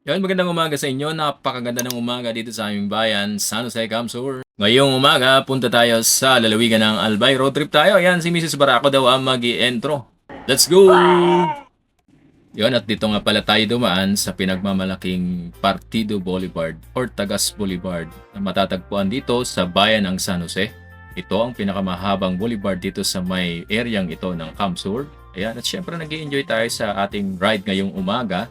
Yan, magandang umaga sa inyo. Napakaganda ng umaga dito sa aming bayan, San Jose, Camsur. Ngayong umaga, punta tayo sa lalawigan ng Albay. Road trip tayo. Yan, si Mrs. Barako daw ang mag-i-entro. Let's go! Yon, at dito nga pala tayo dumaan sa pinagmamalaking Partido Boulevard or Tagas Boulevard na matatagpuan dito sa bayan ng San Jose. Ito ang pinakamahabang boulevard dito sa may areang ito ng Camsur. Ayan, at syempre nag-i-enjoy tayo sa ating ride ngayong umaga.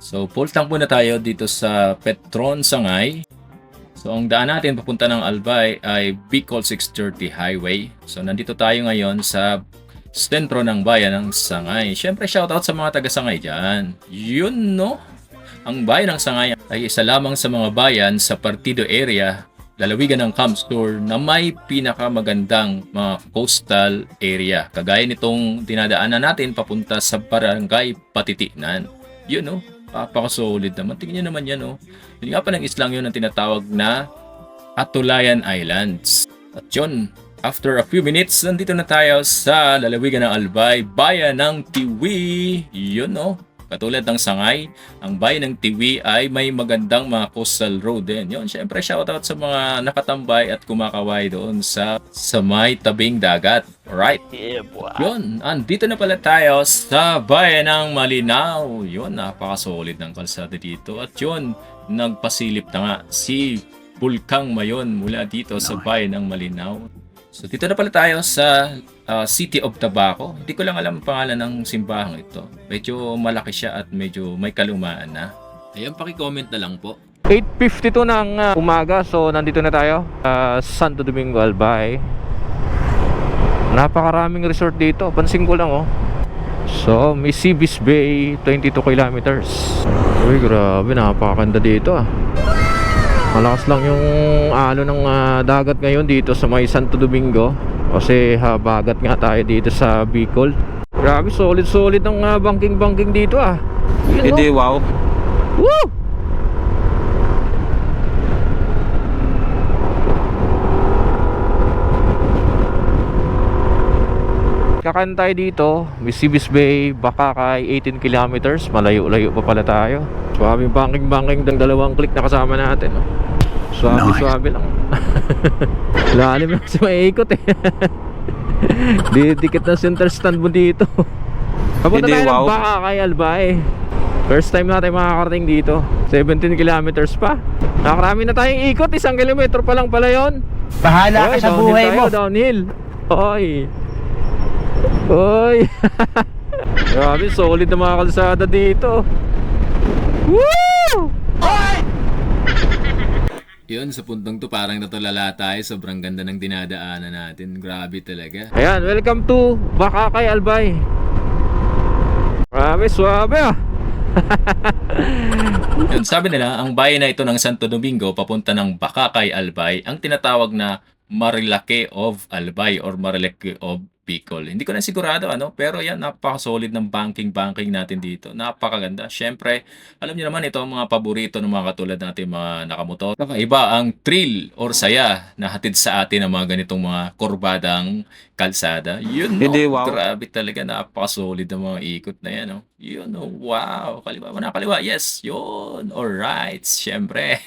So, full tank muna tayo dito sa Petron, Sangay. So, ang daan natin papunta ng Albay ay Bicol 630 Highway. So, nandito tayo ngayon sa sentro ng bayan ng Sangay. Siyempre, shoutout sa mga taga-Sangay dyan. Yun, no? Ang bayan ng Sangay ay isa lamang sa mga bayan sa Partido area, lalawigan ng Camsur, na may pinakamagandang mga coastal area. Kagaya nitong dinadaanan natin papunta sa Barangay Patitiknan. Yun, no? Napaka-solid naman. Tingnan nyo naman yan, oh. Yun nga pa ng islang yun ang tinatawag na Atulayan Islands. At yun, after a few minutes, nandito na tayo sa lalawigan ng Albay, bayan ng Tiwi. Yun, oh. Katulad ng Sangay, ang bayan ng Tiwi ay may magandang mga coastal road din. Yun, syempre shoutout sa mga nakatambay at kumakaway doon sa may tabing dagat. Right? Yeah, boy. Yun, andito na pala tayo sa bayan ng Malinaw. Yun, napakasolid ng kalsada dito. At yun, nagpasilip na nga si Bulkang Mayon mula dito sa bayan ng Malinaw. So dito na pala tayo sa City of Tabaco. Hindi ko lang alam ang pangalan ng simbahang ito. Medyo malaki siya at medyo may kalumaan na. Ayan, paki-comment na lang po. 8:52 ng umaga, so nandito na tayo sa Santo Domingo, Albay. Napakaraming resort dito, pansin ko lang, oh. So may Seabis Bay, 22 kilometers. Uy, grabe, napakaganda dito, ah. Malakas lang yung alon ng dagat ngayon dito sa may Santo Domingo, kasi habagat nga tayo dito sa Bicol. Grabe, solid ng banking dito, ah. Yun, Hindi, no? wow. Woo! Kakantay dito, Seabis Bay, Bakakay, 18 kilometers. Malayo-layo pa pala tayo. Swabe banking ng dalawang click na kasama natin, no? Swabe lang. Lalim lang kasi maiikot, eh. Dikit na center stand mo dito. Papunta Hindi, tayo ng wow. Bakakay, Albay. First time natin makakarating dito. 17 kilometers pa. Nakarami na tayong ikot. 1 kilometro pa lang pala yun. Bahala ka sa downhill buhay tayo, mo. Downhill. Oy. Grabe, solid na mga kalsada dito. Woo! Yun, sa puntong to parang natulala tayo. Sobrang ganda ng dinadaanan natin. Grabe talaga. Ayan, welcome to Bakakay, Albay. Grabe, swabe, ah. Yun, sabi nila, ang bayan na ito ng Santo Domingo papunta ng Bakakay, Albay, ang tinatawag na Marilake of Albay or Marilake of Bicol. Hindi ko na sigurado, pero yan, napaka-solid ng banking natin dito. Napakaganda. Syempre, alam niyo naman, ito ang mga paborito ng mga katulad natin mga nakamotor. Kakaiba ang thrill or saya na hatid sa atin ng mga ganitong mga kurbadang kalsada. Yun, no? Hindi, wow. Grabe talaga, napaka-solid ng mga ikot na yan, no? Yun, no? Wow. Kaliwa, kaliwa. Yes, yun. Alright. Syempre.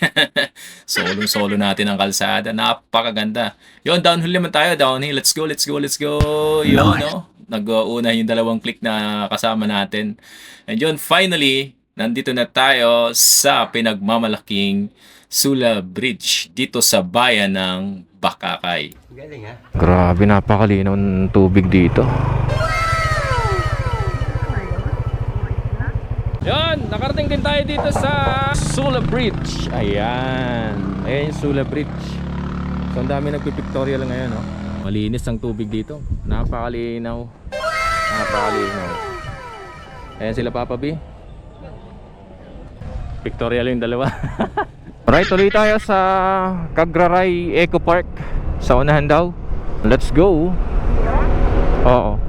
Solo natin ang kalsada. Napakaganda. Yun, downhill naman tayo. Downhill. Let's go. Yun, no? Nag-uuna yung dalawang click na kasama natin. And yun, finally, nandito na tayo sa pinagmamalaking Sula Bridge dito sa bayan ng Bakakay. Galing, ha? Grabe, napakalinaw ng tubig dito. Yan, nakarating din tayo dito sa Sula Bridge. Ayan yung Sula Bridge. So, ang dami nagpipictorial ngayon, no? Malinis ang tubig dito. Napakalinaw. Ayan sila, Papa B. Pictorial yung dalawa. Alright, tuloy tayo sa Cagraray Eco Park. Sa unahan daw. Let's go. Oo.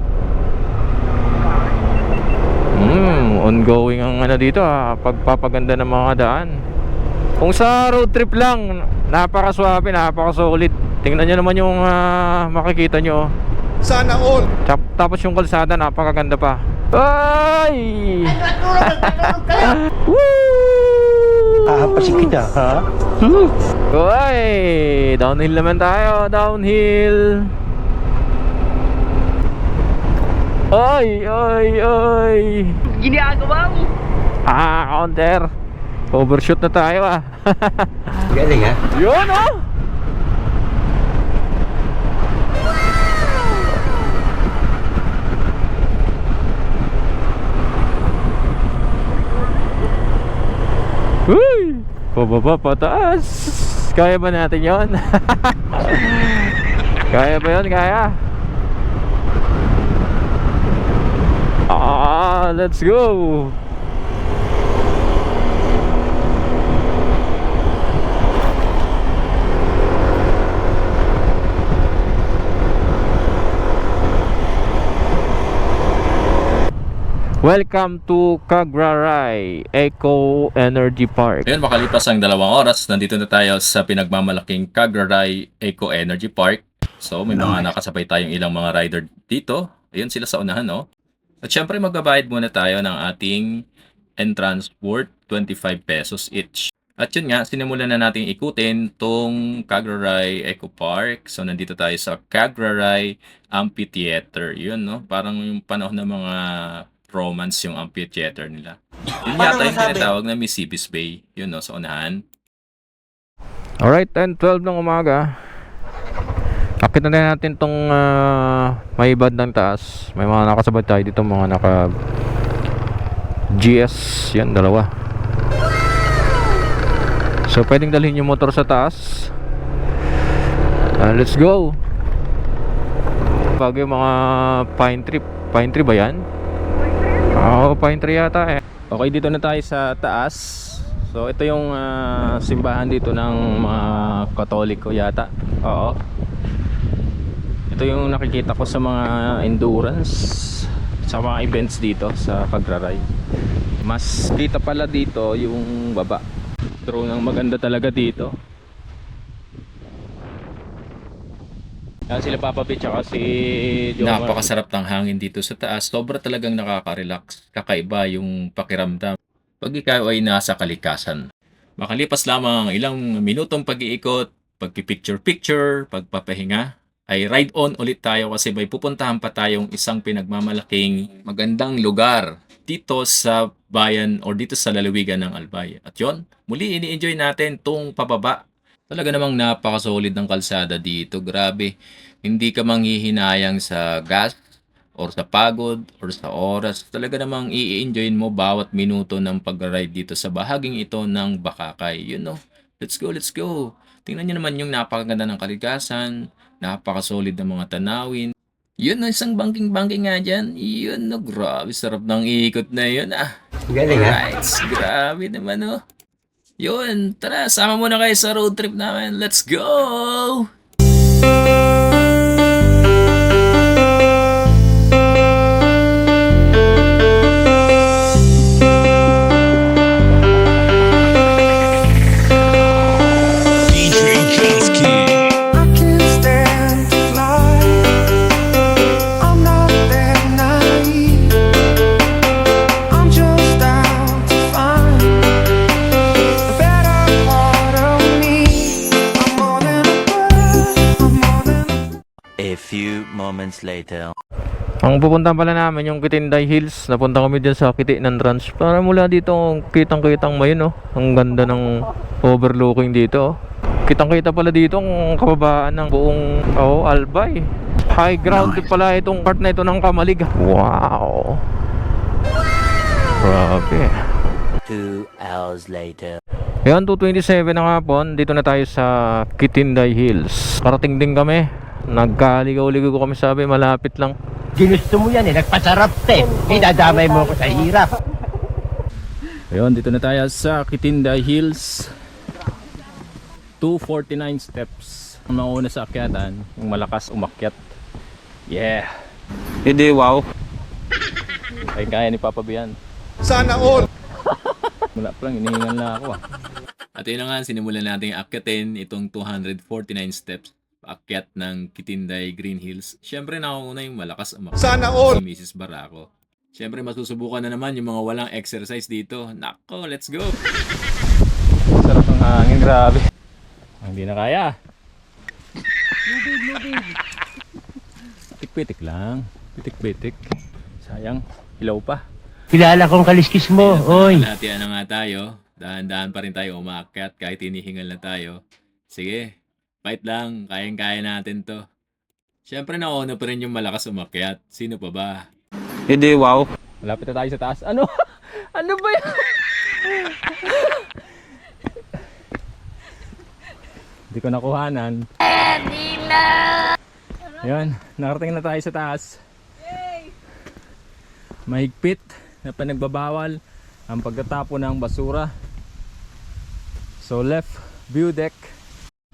Ongoing ang dito, pagpapaganda ng mga daan. Kung sa road trip lang, napakaswabe, napakasolid. Tingnan nyo naman yung makikita nyo. Sana all. Tapos yung kalsada, napakaganda pa. Ay! Woo! kasi kita, ha? Uy! Downhill naman tayo, downhill! Oy, oy, oy! Ginagawa mo! Counter! Overshoot na tayo Galing, ha? Yun Uy! Pababa, pataas! Kaya ba natin yon? Kaya ba yon? Kaya? Let's go! Welcome to Cagraray Eco Energy Park. Ayun, makalipas ang 2 oras, nandito na tayo sa pinagmamalaking Cagraray Eco Energy Park. So, may mga nakasabay tayong ilang mga rider dito. Ayun sila sa unahan, no? At syempre, magbabayad muna tayo ng ating entrance worth 25 pesos each. At yun nga, sinimulan na natin ikutin tong Cagraray Eco Park. So, nandito tayo sa Cagraray Amphitheater. Yun, no? Parang yung panahon ng mga Romance yung amphitheater nila. Yun yata yung tinatawag na Mississippi Bay. Yun, no? Sa unahan. Alright, 10:12 ng umaga. Akit na natin tong may bandang taas. May mga nakasabay tayo dito, mga naka GS. Yan, dalawa. So, pwedeng dalhin yung motor sa taas. Let's go! Bago yung mga pine tree. Pine tree ba yan? Oo, pine tree yata eh. Okay, dito na tayo sa taas. So, ito yung simbahan dito ng mga Katoliko yata. Oo. Ito yung nakikita ko sa mga endurance, sa mga events dito sa Cagraray. Mas kita pala dito yung baba. True nang maganda talaga dito. Yan sila Papa B tsaka si Jomar. Napakasarap ng hangin dito sa taas. Sobra talagang nakaka-relax. Kakaiba yung pakiramdam pag ikaw ay nasa kalikasan. Makalipas lamang ang ilang minutong pag-iikot, pagpipicture-picture, pagpapahinga, ay ride on ulit tayo kasi may pupuntahan pa tayong isang pinagmamalaking magandang lugar dito sa bayan or dito sa lalawigan ng Albay. At yon, muli ini-enjoy natin tong pababa. Talaga namang napakasolid ng kalsada dito. Grabe. Hindi ka manghihinayang sa gas or sa pagod or sa oras. Talaga namang i-enjoyin mo bawat minuto ng pag-ride dito sa bahaging ito ng Bakakay. You know, let's go, let's go. Tingnan nyo naman yung napakaganda ng kalikasan. Napakasolid ng mga tanawin. Yun, isang banking-banking nga dyan. Yun, no, grabe. Sarap ng ikot na yun, Galing, ha? Alright, grabe naman, oh. Yun, tara, sama muna kayo sa road trip namin. Let's go! I can't stand to fly. I'm not that naive. I'm just out to find the better part of me. I'm more than a bird. I'm more than A few moments later. Ang pupuntahan pala namin yung Kitinday Hills. Napunta kami dyan sa Kiti ng Ranch. Para mula dito, kitang-kitang mayon, oh. Ang ganda ng overlooking dito, oh. Kitang-kita pala dito ang kababaan ng buong Albay. High ground pala itong part na ito ng Kamalig. Wow! Grabe. 2 hours later. Ayan, 2:27 ng hapon. Dito na tayo sa Kitinday Hills. Karating din kami. Nagkaligaw-ligaw kami, sabi malapit lang. Ginusto mo yan, eh. Nagpasarap, eh. Idadamay mo ako sa hirap. Ayun, dito na tayo sa Kitinday Hills. 249 steps. Ang mauna sa akyatan, yung malakas umakyat. Yeah. Hindi, wow. Ay, kaya ni Papa Bian. Sana all! Wala pa lang, inihingan na ako, At yun na nga, sinimulan natin akyatin itong 249 steps paakyat ng Kitinday Green Hills. Siyempre, nakauna yung malakas umakyat. Sana all! Si Mrs. Barako. Siyempre, masusubukan na naman yung mga walang exercise dito. Nako, let's go! Sarap hangin, grabe. Hindi na kaya. Pitik-pitik lang. Pitik-pitik. Sayang, ilaw pa. Kilala kong kaliskis mo, oy. Kalahatian na nga tayo. Dahan-dahan pa rin tayo umakyat kahit hinihingal na tayo. Sige, fight lang. Kayang-kaya natin to. Siyempre nauna pa rin yung malakas umakyat. Sino pa ba? Hindi, wow. Malapit na tayo sa taas. Ano? Ano ba yan? Hindi ko nakuhanan. Ayun, nakarating na tayo sa taas. Mahigpit na panagbabawal ang pagtatapon ng basura. So left view deck.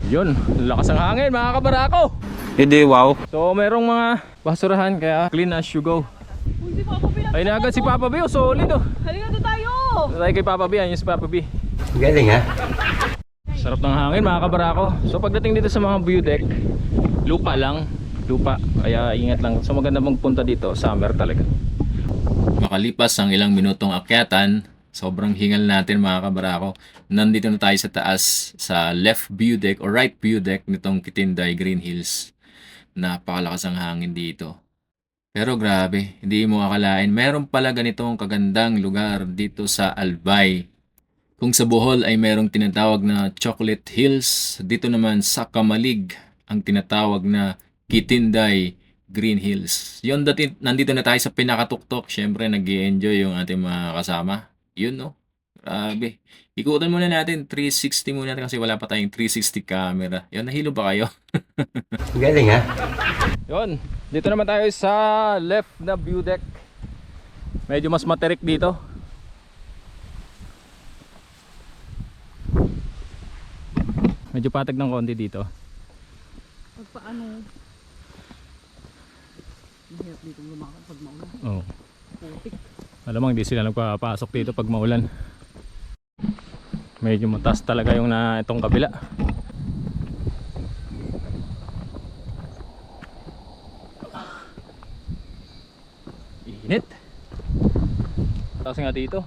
Yun, lakas ang hangin mga kabarako. Hindi, wow. So merong mga basurahan kaya clean as you go. Ay na agad si Papa B, oh, solid oh. Halika na tayo! Tayo kay Papa B, ayun si Papa B. Galing ha? Sarap ng hangin mga kabarako. So pagdating dito sa mga view deck, lupa lang, lupa. Kaya ingat lang. So maganda magpunta dito, summer talaga. Makalipas ang ilang minutong akyatan, sobrang hingal natin mga kabarako. Nandito na tayo sa taas sa left view deck or right view deck nitong Kitinday Green Hills. Napakalakas ang hangin dito. Pero grabe, hindi mo akalain, meron pala ganitong kagandang lugar dito sa Albay. Kung sa Bohol ay merong tinatawag na Chocolate Hills, dito naman sa Kamalig ang tinatawag na Kitinday Green Hills. Yun, nandito na tayo sa pinakatuktok. Siyempre, nag-i-enjoy yung ating mga kasama. Yun, no? Grabe. Ikutan muna natin, 360 muna natin kasi wala pa tayong 360 camera. Yun, nahilo ba kayo? Galing ha? Yun, dito naman tayo sa left na view deck. Medyo mas materik dito. Medyo patag ng konti dito. Pag paano? Mahirap dito lumakad pag maulan. Oh. Alamang hindi sila nagpapasok dito pag maulan. Medyo mataas talaga yung na itong kabila. Init. Taas nga dito.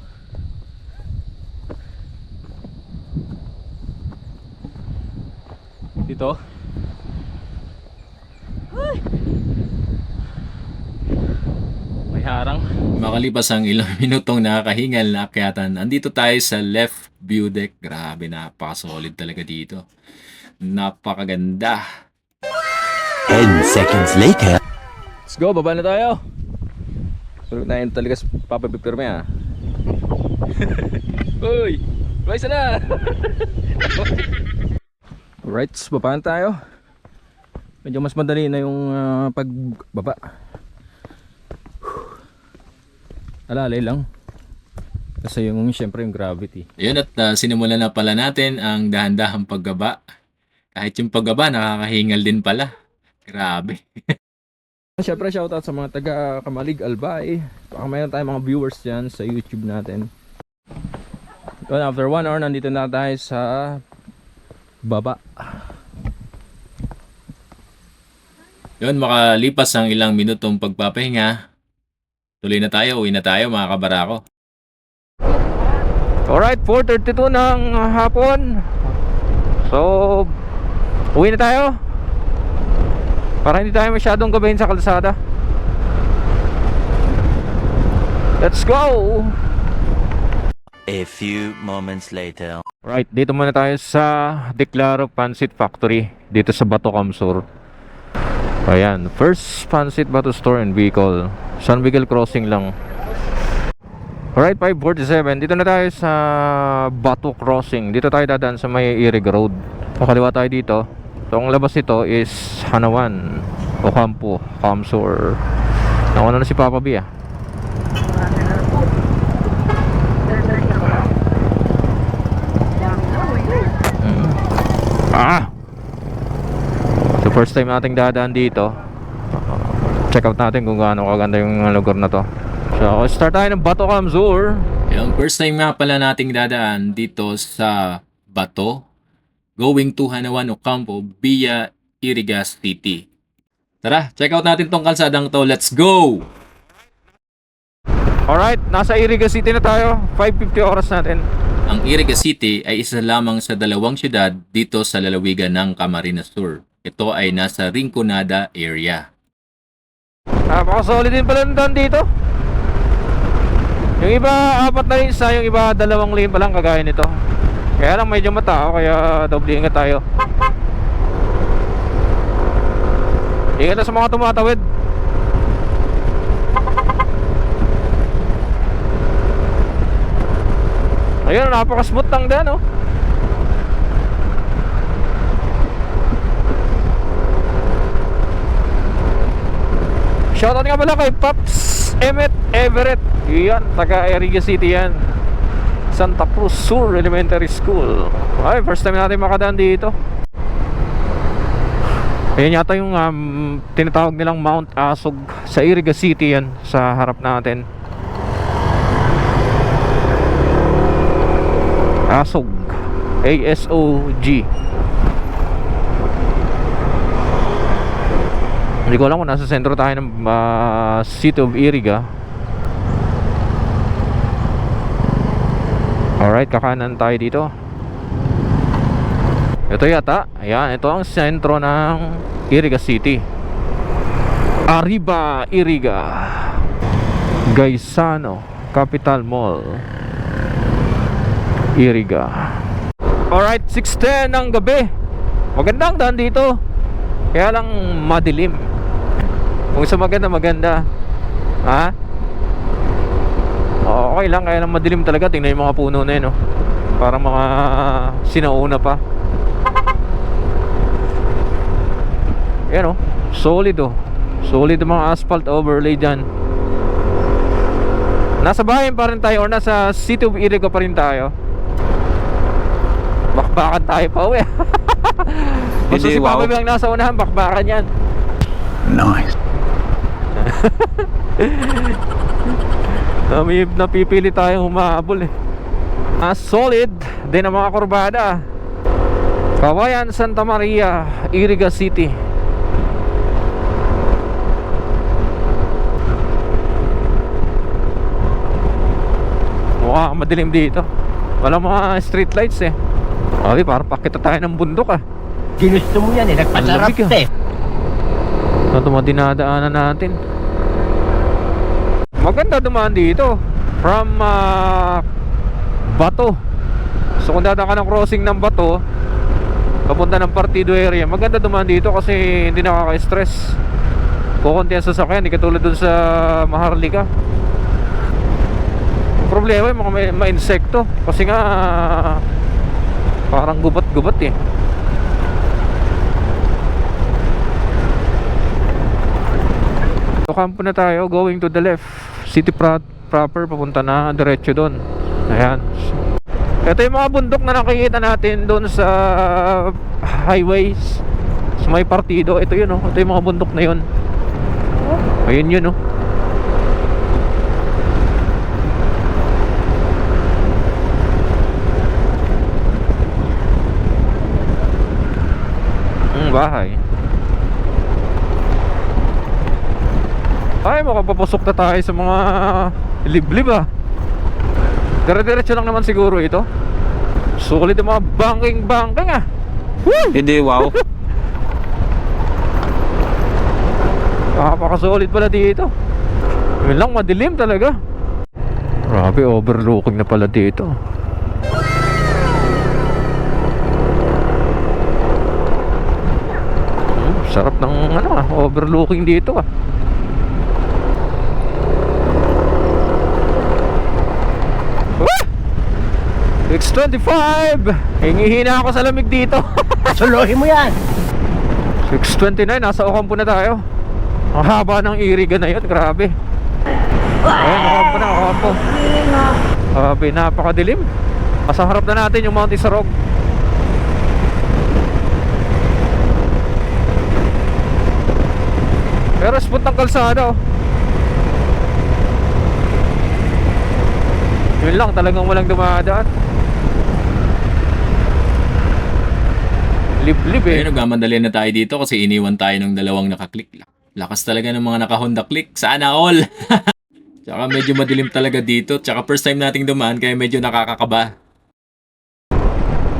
Dito. May harang. Makalipas ang ilang minutong nakakahingal na akyatan, andito tayo sa left view deck. Grabe, napaka-solid talaga dito. Napakaganda. 10 seconds later. Let's go, baba na tayo. Tulog na yun talaga sa papapipirme ha. Uy, isa na. Alright, baba na tayo. Medyo mas madali na yung pagbaba. Alalay lang. Kasi yung syempre yung gravity. Ayun, at sinimulan na pala natin ang dahan-dahang paggaba. Kahit yung paggaba, nakakahingal din pala. Grabe. Syempre shoutout sa mga taga Kamalig, Albay. Baka mayroon tayong mga viewers dyan sa YouTube natin. Well, after 1 hour, nandito na tayo sa baba. Yun, makalipas ang ilang minutong pagpapahinga, tuloy na tayo, uwi na tayo mga kabarako. Alright, 4:32 ng hapon. So, uwi na tayo. Para hindi tayo masyadong gabahin sa kalsada. Let's go! A few moments later. Right, dito muna tayo sa Declaro Pancit Factory dito sa Bato Kamsur. Ayan, first Pancit Bato Store and Vehicle. San Miguel Crossing lang. Alright, 5:47. Dito na tayo sa Bato Crossing. Dito tayo dadaan sa may Irig Road. Pakaliwa tayo dito. So, ang labas nito is Hanawan, Ocampo, Kamsur. Nauna na si Papa B ah. So first time nating dadaan dito. Check out natin kung gaano kaganda yung lugar na to. So start tayo ng Bato Kamsur. Yung first time nga pala nating dadaan dito sa Bato, going to Hanawan, Ocampo via Irigas City. Tara, check out natin tong kalsadang to. Let's go! Alright, nasa Irigas City na tayo. 5:50 oras natin. Ang Iriga City ay isa lamang sa dalawang syudad dito sa lalawigan ng Camarines Sur. Ito ay nasa Rinconada area. Napaka-solid din pala ng daan dito. Yung iba, 4 lanes na, yung iba 2 lane pa lang kagaya nito. Kaya lang medyo matao, kaya doble ingat tayo. Ingat na sa mga tumatawid. Ayun, napaka-smooth ng daan, oh. Shoutout nga pala kay Pops Emmett Everett. Yan, taga Iriga City yan. Santa Cruz Sur Elementary School. Ay, first time natin makadaan dito. Ayan yata yung tinatawag nilang Mount Asog. Sa Iriga City yan, sa harap natin. Asog, A-S-O-G. Hindi ko alam kung nasa sentro tayo ng City of Iriga. Alright, kakanan tayo dito. Ito yata. Ayan, ito ang sentro ng Iriga City. Arriba, Iriga. Gaisano Capital Mall, Iriga. Alright, 6:10 ng gabi. Magandang daan dito. Kaya lang madilim. Kung sa maganda. Ha? Okay lang, kaya lang madilim talaga. Tingnan yung mga puno na yun, oh. Parang mga sinauna pa. Yan, oh. Solid, oh. Solid ang mga asphalt overlay dyan. Nasa bayan pa rin tayo or nasa City of Iriga pa rin tayo. Bakbakan tayo pa uwi. Kung Hindi, si Papa wow. Bilang nasa unahan, bakbakan yan. Nice. May napipili tayong humahabol eh. Solid din ang mga kurbada. Kawayan, Santa Maria, Iriga City. Mukhang madilim dito. Walang mga street lights eh. Okay, parang pakita tayo ng bundok ah. Ginusto mo yan eh, nagpasarap Ang lamig, eh. Ito mga dinadaanan natin. Maganda dumaan dito from Bato. So kung dadaan ka ng crossing ng Bato papunta ng Partido area, maganda dumaan dito kasi hindi nakaka-stress. Kukunti ang sasakyan, hindi katulad dun sa Maharlika. Ang problema yung mga may insekto kasi nga parang gubat-gubat eh. So kampo na tayo, going to the left. City proper, papunta na diretso doon. Ayan. Ito yung mga bundok na nakikita natin doon sa highways, sa may partido. Ito yun, oh. Ito yung mga bundok na yun. Ayun yun, oh. Bahay. Ay, makapapasok na tayo sa mga liblib ah. Dire-diretso lang naman siguro ito. Solid ang mga banking ah. Woo! Hindi, wow. Napaka-solid pala dito. Yun lang, madilim talaga. Grabe, overlooking na pala dito. Sarap ng overlooking dito ah. X25. Hingihina ako sa lamig dito. Suluhin mo yan. 629, nasa Ocampo na tayo. Ang haba ng Iriga na yun, grabe. Ayan, Ocampo na, Ocampo. Grabe, napakadilim. Nasa harap na natin yung Mount Isarog. Pero spot ng kalsada oh. Yun lang, talagang walang dumadaan. Liblib eh. Ayun, nagmamadali na tayo dito kasi iniwan tayo ng dalawang nakaklik. Lakas talaga ng mga naka-Honda Click. Sana all! Tsaka medyo madilim talaga dito. Tsaka first time nating dumaan kaya medyo nakakakaba.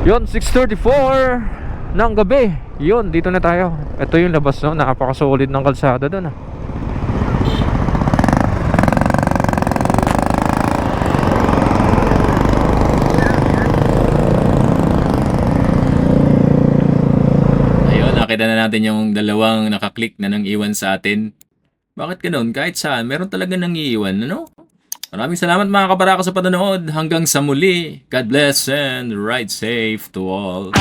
Yun, 6:34 ng gabi. Yun, dito na tayo. Ito yung labas, no? Napaka-solid ng kalsada doon, ah. Ayun, nakita na natin yung dalawang nakaklik na nang iwan sa atin. Bakit ganun? Kahit saan, meron talaga nang iiwan, ano? Maraming salamat mga kabaraka sa panonood. Hanggang sa muli. God bless and ride safe to all.